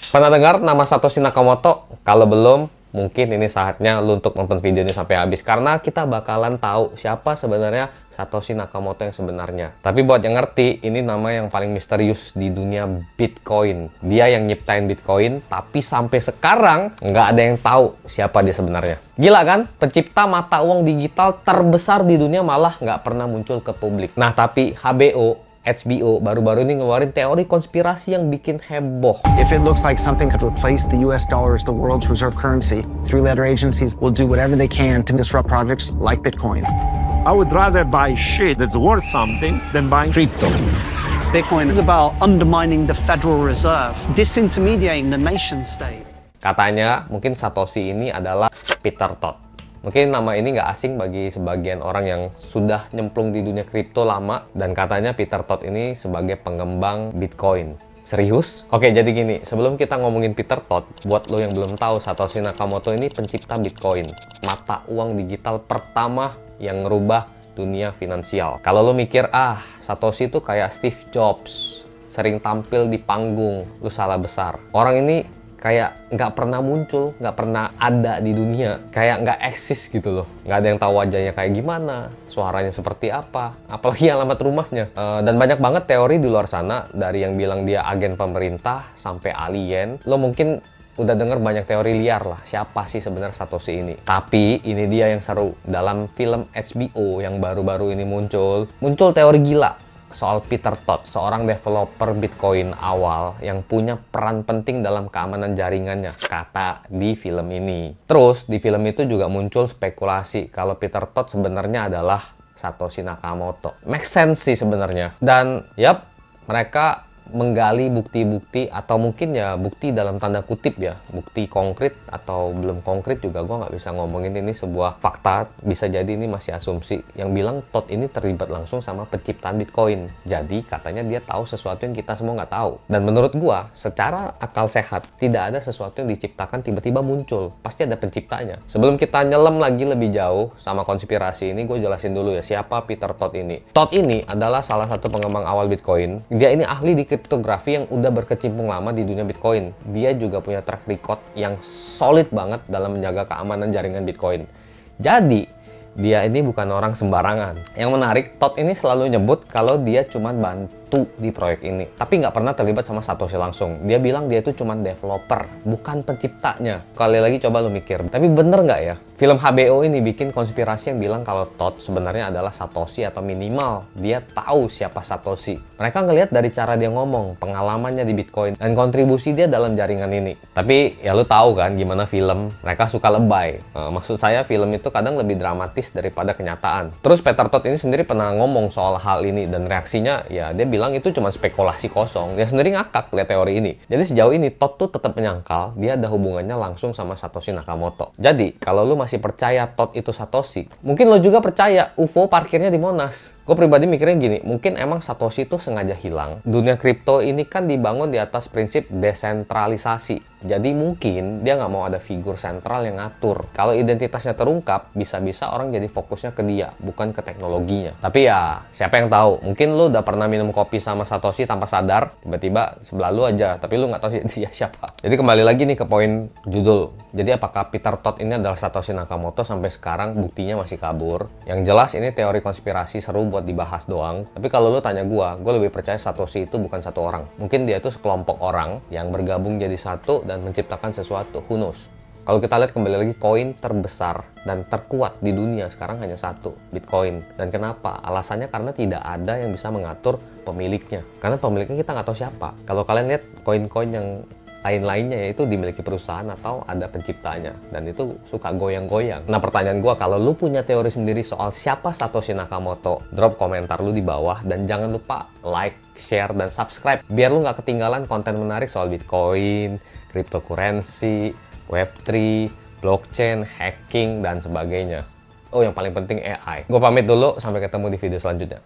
Pernah dengar nama Satoshi Nakamoto? Kalau belum, mungkin ini saatnya lu untuk nonton video ini sampai habis. Karena kita bakalan tahu siapa sebenarnya Satoshi Nakamoto yang sebenarnya. Tapi buat yang ngerti, ini nama yang paling misterius di dunia Bitcoin. Dia yang nyiptain Bitcoin, tapi sampai sekarang nggak ada yang tahu siapa dia sebenarnya. Gila kan? Pencipta mata uang digital terbesar di dunia malah nggak pernah muncul ke publik. Nah, tapi HBO baru-baru ini ngeluarin teori konspirasi yang bikin heboh. If it looks like something could replace the US dollar as the world's reserve currency, three-letter agencies will do whatever they can to disrupt projects like Bitcoin. I would rather buy shit that's worth something than buying crypto. Bitcoin is about undermining the Federal Reserve, disintermediating the nation state. Katanya mungkin Satoshi ini adalah Peter Todd. Mungkin nama ini nggak asing bagi sebagian orang yang sudah nyemplung di dunia kripto lama, dan katanya Peter Todd ini sebagai pengembang Bitcoin. Serius? Oke, jadi gini, sebelum kita ngomongin Peter Todd, buat lo yang belum tahu, Satoshi Nakamoto ini pencipta Bitcoin, mata uang digital pertama yang ngerubah dunia finansial. Kalau lo mikir, Satoshi itu kayak Steve Jobs, sering tampil di panggung, lo salah besar. Orang ini kayak nggak pernah muncul, nggak pernah ada di dunia, kayak nggak eksis gitu loh. Nggak ada yang tahu wajahnya kayak gimana, suaranya seperti apa, apalagi alamat rumahnya. Dan banyak banget teori di luar sana, dari yang bilang dia agen pemerintah sampai alien. Lo mungkin udah denger banyak teori liar lah, siapa sih sebenarnya Satoshi ini. Tapi ini dia yang seru, dalam film HBO yang baru-baru ini muncul teori gila soal Peter Todd, seorang developer Bitcoin awal yang punya peran penting dalam keamanan jaringannya, kata di film ini. Terus di film itu juga muncul spekulasi kalau Peter Todd sebenarnya adalah Satoshi Nakamoto. Make sense sih sebenarnya. Dan mereka menggali bukti-bukti, atau mungkin ya bukti dalam tanda kutip ya, bukti konkret atau belum konkret juga gue nggak bisa ngomongin ini sebuah fakta, bisa jadi ini masih asumsi, yang bilang Todd ini terlibat langsung sama penciptaan Bitcoin. Jadi katanya dia tahu sesuatu yang kita semua nggak tahu. Dan menurut gue, secara akal sehat, tidak ada sesuatu yang diciptakan tiba-tiba muncul, pasti ada penciptanya. Sebelum kita nyelam lagi lebih jauh sama konspirasi ini, gue jelasin dulu ya siapa Peter Todd ini. Todd ini adalah salah satu pengembang awal Bitcoin. Dia ini ahli di kriptografi yang udah berkecimpung lama di dunia Bitcoin. Dia juga punya track record yang solid banget dalam menjaga keamanan jaringan Bitcoin. Jadi, dia ini bukan orang sembarangan. Yang menarik, Todd ini selalu nyebut kalau dia cuma bantu di proyek ini, tapi nggak pernah terlibat sama Satoshi langsung. Dia bilang dia itu cuma developer, bukan penciptanya. Kali lagi coba lu mikir, tapi bener nggak ya? Film HBO ini bikin konspirasi yang bilang kalau Todd sebenarnya adalah Satoshi, atau minimal dia tahu siapa Satoshi. Mereka ngelihat dari cara dia ngomong, pengalamannya di Bitcoin, dan kontribusi dia dalam jaringan ini. Tapi ya lu tahu kan gimana film, mereka suka lebay. Maksud saya film itu kadang lebih dramatis daripada kenyataan. Terus Peter Todd ini sendiri pernah ngomong soal hal ini, dan reaksinya ya dia bilang itu cuma spekulasi kosong. Dia sendiri ngakak lihat teori ini. Jadi sejauh ini Todd tuh tetap menyangkal dia ada hubungannya langsung sama Satoshi Nakamoto. Jadi kalau lu masih percaya Todd itu Satoshi, mungkin lo juga percaya UFO parkirnya di Monas. Gue pribadi mikirnya gini, mungkin emang Satoshi itu sengaja hilang. Dunia kripto ini kan dibangun di atas prinsip desentralisasi. Jadi mungkin dia nggak mau ada figur sentral yang ngatur. Kalau identitasnya terungkap, bisa-bisa orang jadi fokusnya ke dia, bukan ke teknologinya. Tapi ya, siapa yang tahu? Mungkin lu udah pernah minum kopi sama Satoshi tanpa sadar, tiba-tiba sebelah lu aja, tapi lu nggak tahu dia siapa. Jadi kembali lagi nih ke poin judul. Jadi apakah Peter Todd ini adalah Satoshi Nakamoto? Sampai sekarang buktinya masih kabur. Yang jelas ini teori konspirasi seru buat dibahas doang. Tapi kalau lu tanya gue lebih percaya Satoshi itu bukan satu orang. Mungkin dia itu sekelompok orang yang bergabung jadi satu dan menciptakan sesuatu. Who knows? Kalau kita lihat kembali lagi, koin terbesar dan terkuat di dunia sekarang hanya satu, Bitcoin. Dan kenapa? Alasannya karena tidak ada yang bisa mengatur pemiliknya. Karena pemiliknya kita nggak tahu siapa. Kalau kalian lihat koin-koin yang lain-lainnya, yaitu dimiliki perusahaan atau ada penciptanya, dan itu suka goyang-goyang. Nah, pertanyaan gue, kalau lu punya teori sendiri soal siapa Satoshi Nakamoto, drop komentar lu di bawah, dan jangan lupa like, share, dan subscribe biar lu nggak ketinggalan konten menarik soal Bitcoin, cryptocurrency, Web3, blockchain, hacking, dan sebagainya. Oh, yang paling penting AI. Gue pamit dulu, sampai ketemu di video selanjutnya.